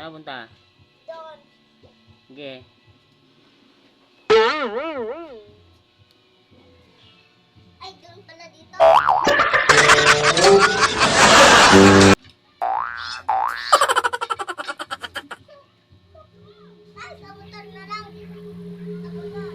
Saan punta? Doon. Sige. Ay, doon pala dito. Ay, sa motor na lang. Sa motor.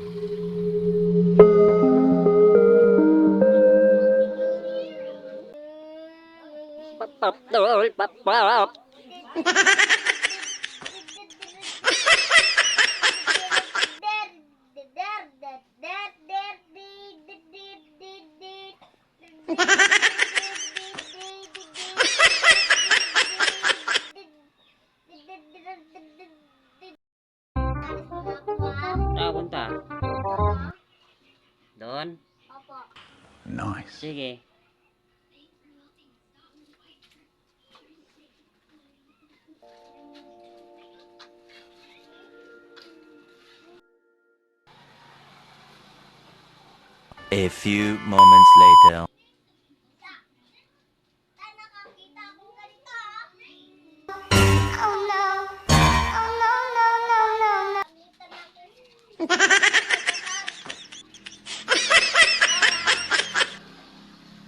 Saan punta? Doon? Opo. Nice. Sige. A few moments later. Ay, nakakita akong ganito, ah. Oh no. Oh no, no, no, no, no. Nakita natin.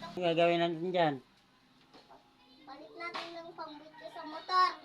Ano gagawin natin dyan? Balik natin ng pambit ko sa motor.